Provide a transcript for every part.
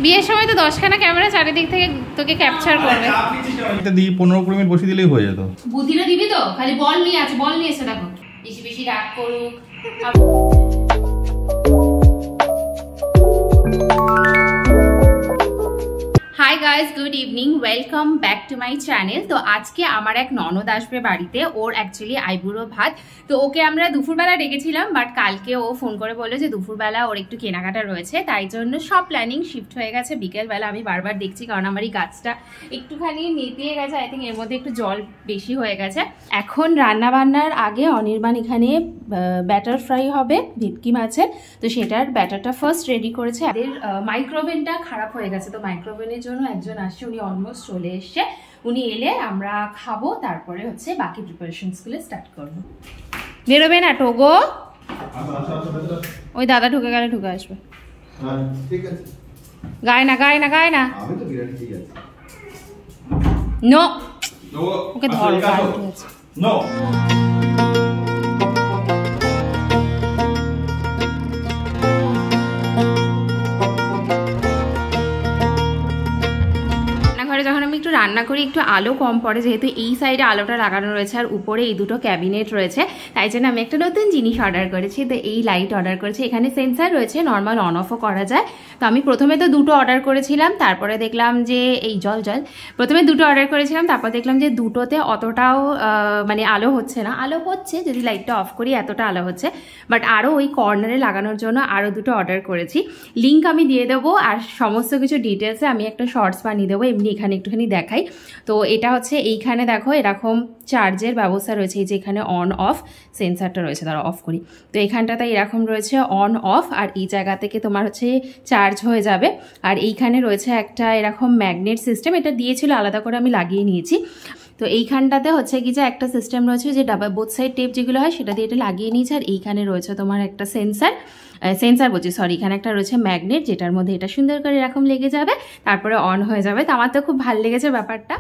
বিয়ের সময় তো 10খানা ক্যামেরা চারিদিক থেকে তোকে ক্যাপচার করবে। এটা দিয়ে 15-20 মিনিট বসিয়ে দিলেই হয়ে যেত। বুদ্ধিটা দিবি তো, খালি বল নিয়ে আছে, বল নিয়ে এসে দেখো, বেশি বেশি রাগ করুক। Hi guys, good evening, welcome back to my channel. তো আজকে আমার এক ননদ আসবে বাড়িতে, ওর অ্যাকচুয়ালি আইবুড়ো ভাত। তো ওকে আমরা দুপুরবেলা ডেকেছিলাম, বাট কালকে ও ফোন করে বললো যে দুপুরবেলা ওর একটু কেনাকাটা রয়েছে, তাই জন্য সব প্ল্যানিং শিফট হয়ে গেছে বিকেলবেলা। আমি বারবার দেখছি কারণ আমার এই গাছটা একটুখানি নেতিয়ে গেছে, আই থিঙ্ক এর মধ্যে একটু জল বেশি হয়ে গেছে। এখন রান্না বান্নার আগে অনির্বাণ এখানে ব্যাটার ফ্রাই হবে ভেটকি মাছের, তো সেটার ব্যাটারটা ফার্স্ট রেডি করেছে। এদের মাইক্রোওভেনটা খারাপ হয়ে গেছে, তো মাইক্রোওভেনের জন্য একজন আসছে, উনি অলমোস্ট চলে এসছে। উনি এলে আমরা খাবো, তারপরে হচ্ছে বাকি প্রিপারেশনসগুলো স্টার্ট করবো। বেরোবে না টোগো, ওই দাদা ঢুকে গেলে ঢুকে আসবে। গায় না গায় না গায় না, নো ওকে ধরো। নো যখন আমি একটু রান্না করি একটু আলো কম পড়ে, যেহেতু এই সাইডে আলোটা লাগানো রয়েছে আর উপরে এই দুটো ক্যাবিনেট রয়েছে, তাই জন্য আমি একটা নতুন জিনিস অর্ডার করেছি। তো এই লাইট অর্ডার করেছি, এখানে সেন্সার রয়েছে, নর্মাল অন অফও করা যায়। তো আমি প্রথমে তো দুটো অর্ডার করেছিলাম, তারপরে দেখলাম যে এই জল প্রথমে দুটো অর্ডার করেছিলাম, তারপর দেখলাম যে দুটোতে অতটাও মানে আলো হচ্ছে না। আলো হচ্ছে, যদি লাইটটা অফ করি এতটা আলো হচ্ছে, বাট আরও ওই কর্নারে লাগানোর জন্য আরও দুটো অর্ডার করেছি। লিঙ্ক আমি দিয়ে দেবো, আর সমস্ত কিছু ডিটেলসে আমি একটা শর্টস বানিয়ে দেবো, এমনি এখানে একটুখানি দেখাই। তো এটা হচ্ছে এইখানে দেখো এরকম চার্জের ব্যবস্থা রয়েছে, এই যে এখানে অন অফ সেন্সারটা রয়েছে, তারা অফ করি। তো এখানটাতে এরকম রয়েছে অন অফ, আর এই জায়গা থেকে তোমার হচ্ছে চার্জ হয়ে যাবে। আর এইখানে রয়েছে একটা এরকম ম্যাগনেট সিস্টেম, এটা দিয়েছিল আলাদা করে, আমি লাগিয়ে নিয়েছি। তো এইখানটাতে হচ্ছে কি যে একটা সিস্টেম রয়েছে যে ডাবল বোথ সাইড টেপ যেগুলো হয় সেটা দিয়ে এটা লাগিয়ে নিয়েছে। আর এইখানে রয়েছে তোমার একটা সেন্সার বলছি সরি, এখানে একটা রয়েছে ম্যাগনেট, যেটার মধ্যে এটা সুন্দর করে এরকম লেগে যাবে, তারপরে অন হয়ে যাবে। তো আমার তো খুব ভালো লেগেছে ব্যাপারটা।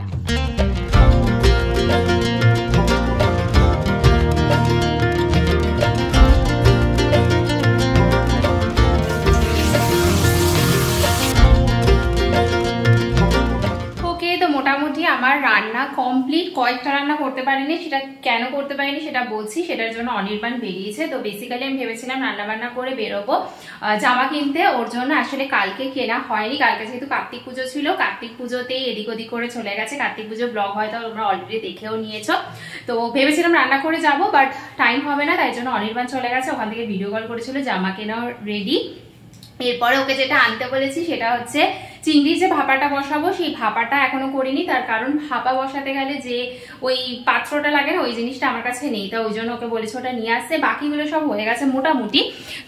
মোটামুটি আমার রান্না কমপ্লিট, কয়েকটা রান্না করতে পারিনি, সেটা কেন করতে পারিনি সেটা বলছি। সেটার জন্য অনির্বাণ বেরিয়েছে। তো বেসিক্যালি আমি ভেবেছিলাম রান্না বান্না করে বেরোবো জামা কিনতে, ওর জন্য আসলে কালকে কেনা হয়নি। কালকে যেহেতু কার্তিক পুজো ছিল, কার্তিক পুজোতেই এদিক ওদিক করে চলে গেছে। কার্তিক পুজো ব্লগ হয়তো তোমরা অলরেডি দেখেও নিয়েছো। তো ভেবেছিলাম রান্না করে যাব, বাট টাইম হবে না, তাই জন্য অনির্বাণ চলে গেছে। ওখান থেকে ভিডিও কল করেছিল, জামা কেনাও রেডি। এরপরে ওকে যেটা আনতে বলেছি সেটা হচ্ছে চিংড়ি যে ভাপাটা বসাবো, সেই ভাপাটা এখনো করিনি। তার কারণ ভাপা বসাতে গেলে যে ওই পাত্রটা লাগে না, ওই জিনিসটা আমার কাছে নেই, তো ওই জন্য ওকে বলেছি ওটা নিয়ে আসতে। বাকিগুলো সব হয়ে গেছে মোটামুটি।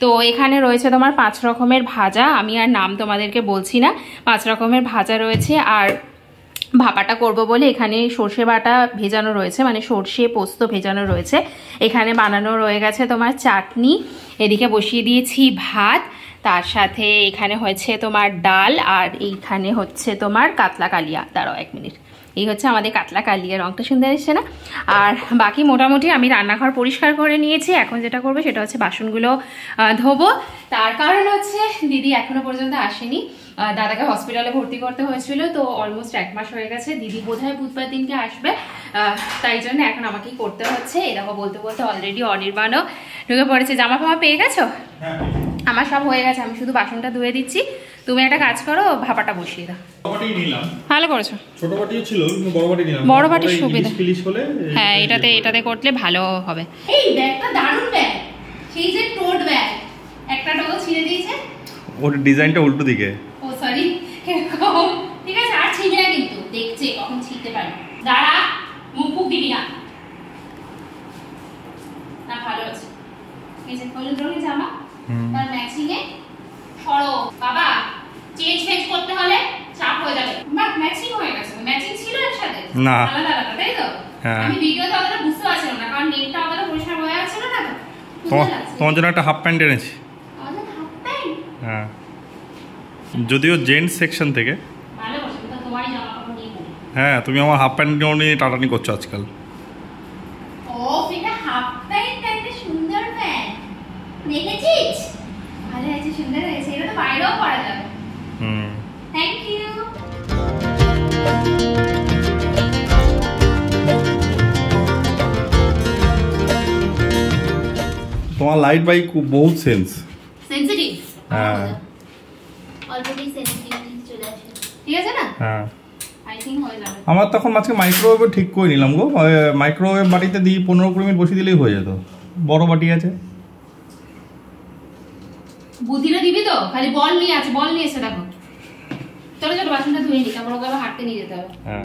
তো এখানে রয়েছে তোমার 5 রকমের ভাজা, আমি আর নাম তোমাদেরকে বলছি না, 5 রকমের ভাজা রয়েছে। আর ভাপাটা করব বলে এখানে সর্ষে বাটা ভেজানো রয়েছে, মানে সর্ষে পোস্ত ভেজানো রয়েছে। এখানে বানানো রয়ে গেছে তোমার চাটনি, এদিকে বসিয়ে দিয়েছি ভাত, তার সাথে এখানে হয়েছে তোমার ডাল, আর এইখানে হচ্ছে তোমার কাতলা কালিয়া। দাঁড়াও 1 মিনিট, এই হচ্ছে আমাদের কাতলা কালিয়া, রঙটা সুন্দর এসছে না? আর বাকি মোটামুটি আমি রান্নাঘর পরিষ্কার করে নিয়েছি। এখন যেটা করবো সেটা হচ্ছে বাসনগুলো ধোবো। তার কারণ হচ্ছে দিদি এখনো পর্যন্ত আসেনি, দাদাকে হসপিটালে ভর্তি করতে হয়েছিল, তো অলমোস্ট 1 মাস হয়ে গেছে। দিদি বোধহয় বুধবার দিনকে আসবে, তাই জন্য এখন আমাকেই করতে হচ্ছে। এরকম বলতে বলতে অলরেডি অনির্বাণও ঢুকে পড়েছে। জামা ফামা পেয়ে গেছো? আমার সব হয়ে গেছে, আমি শুধু বাসনটা ধুয়ে দিচ্ছি। তুমি একটা কাজ করো, ভাপাটা বসিয়ে দাও। ভালো করেছো, ছোট বাটি ছিল, বড় বাটি নিলাম, বড় বাটির সুবিধা। হ্যাঁ, এটাতে করলে ভালো হবে। এই ব্যাগটা দারুণ ব্যাগ, সেই যে টোট ব্যাগ, একটা ডগো ছিঁড়ে দিয়েছে, ওর ডিজাইনটা উল্টো দিকে। ও সরি, ঠিক আছে, আর ছিঁড়ে না কিন্তু, দেখছে কখন ছিঁড়তে পারে। দাঁড়া, মুখ ফুক দিবি না। না ভালো আছে, এই যে হলুদ রঙের জামা, তার ম্যাচিং এ সরো বাবা, চেঞ্জ করতে হলে চাপ হয়ে যাবে। ম্যাচিং হয়ে গেছে, ম্যাচিং ছিল এর সাথে না, আলাদা আলাদা, তাই তো? আমি ভিডিওতে অতটা বুঝতে পারছিলাম না, কারণ নেটটা অতটা পরিষ্কার হয়ে আসছিল না। তো তোমার জন্য একটা হাফ প্যান্ট এনেছি। আমাদের হাফ প্যান্ট? হ্যাঁ, যদিও জেন্টস সেকশন থেকে। ভালো বসে, তো তোমারই জামা কাপড় নিয়ে পড়ি। হ্যাঁ, তুমি আমার হাফ প্যান্ট নিয়ে টাটানি করছো আজকাল। ও এটা হাফ প্যান্ট, একটা সুন্দর প্যান্ট দেখেছিস? ভালো আছে, সুন্দর হয়েছে, এটা তো বাইরেও পরা যাবে। লাইট বাই বহুত সেন্স সেনসিটিভ। হ্যাঁ অলরেডি সেনসিটিভ চলে আসে, ঠিক আছে না? হ্যাঁ আই থিংক হয়ে যাবে। আমার তখন মাঝকে মাইক্রোওয়েভও ঠিক করে নিলাম গো, মাইক্রোওয়েভ বাটিতে দিয়ে 15-20 মিনিট বসিয়ে দিলেই হয়ে যেত, বড় বাটি আছে। বুদ্ধিটা দিবি তো, খালি বল নিয়ে আছে, বল নিয়ে এসে দেখো। চলো চলো বাসনটা ধুয়ে নি, তারপর ওকে আবার হাঁটতে নিয়ে যেতে হবে। হ্যাঁ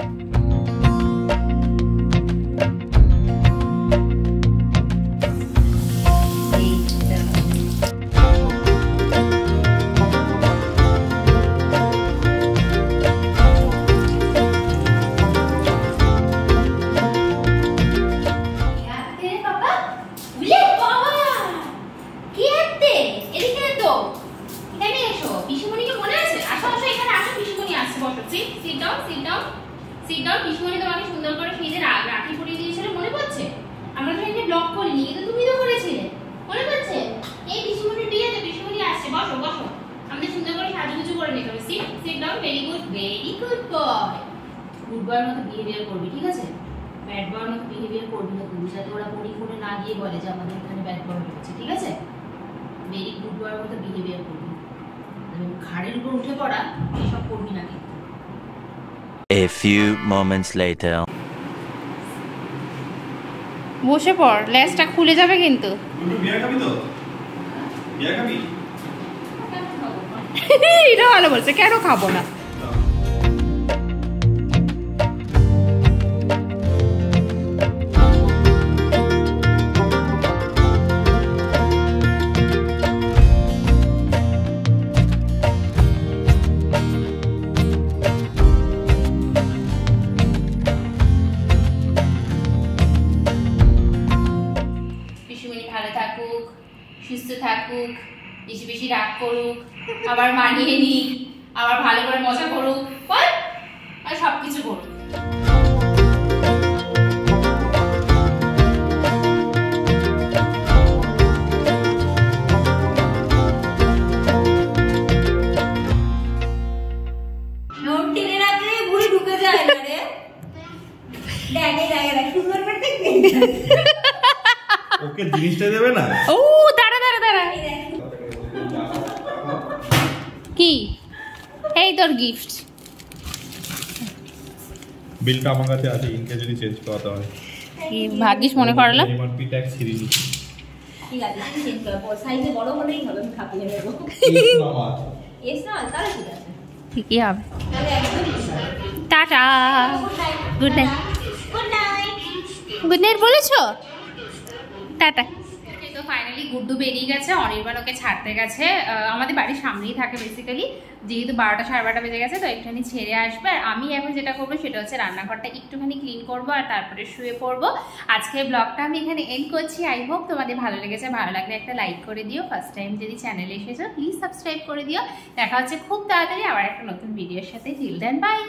ঠিক আছে, ব্যাড বয়ের মতো বিহেভিয়ার করবি না তুমি, যাতে ওরা পড়ি ফোনে না গিয়ে বলে যে আমাদের এখানে ব্যাড বয় হচ্ছে, ঠিক আছে? ভেরি গুড বয়ের মতো বিহেভিয়ার করবি, ঘাড়ের উপর উঠে পড়া এসব করবি না কিন্তু। A few moments later. বসে পড়, লেজটা খুলে যাবে কিন্তু। বিয়ার খাবি তো? বিয়ার খাবি? এটা ভালো বলছে, কেন খাবো না? সুস্থ থাকুক, বেশি বেশি রাগ করুক, আবার মানিয়ে নিক, আবার ভালো করে মজা করুক, আর সবকিছু করুক। ওকে জিনিসটা দেবে না? ও দাঁড়া দাঁড়া দাঁড়া, কি এই তোর গিফট? বিলটা আমার কাছে আছে, ইনকে যদি চেঞ্জ করাতে হয়। কি ভাগ্যিস মনে করলাম। এমআরপি ট্যাক্স ছিড়ি নি। ঠিক আছে, আমি চেঞ্জ করব, সাইজে বড় হলেই হবে, আমি খাপিয়ে নেব। এস না, তাহলে ঠিক আছে, ঠিকই হবে। তাহলে একদম tata, good night. Good night. Good night বলেছো? টাটা। তো ফাইনালি গুড্ডু বেরিয়ে গেছে, অনির্বাণ ওকে ছাড়তে গেছে। আমাদের বাড়ির সামনেই থাকে বেসিক্যালি, যেহেতু 12টা 12:30 বেজে গেছে, তো একটুখানি ছেড়ে আসবে। আর আমি এখন যেটা করবো সেটা হচ্ছে রান্নাঘরটা একটুখানি ক্লিন করবো আর তারপরে শুয়ে পড়বো। আজকের ব্লগটা আমি এখানে এন্ড করছি। আই হোপ তোমাদের ভালো লেগেছে, ভালো লাগলে একটা লাইক করে দিও। ফার্স্ট টাইম যদি চ্যানেলে এসেছো প্লিজ সাবস্ক্রাইব করে দিও। দেখা হচ্ছে খুব তাড়াতাড়ি আবার একটা নতুন ভিডিওর সাথে। Till then by.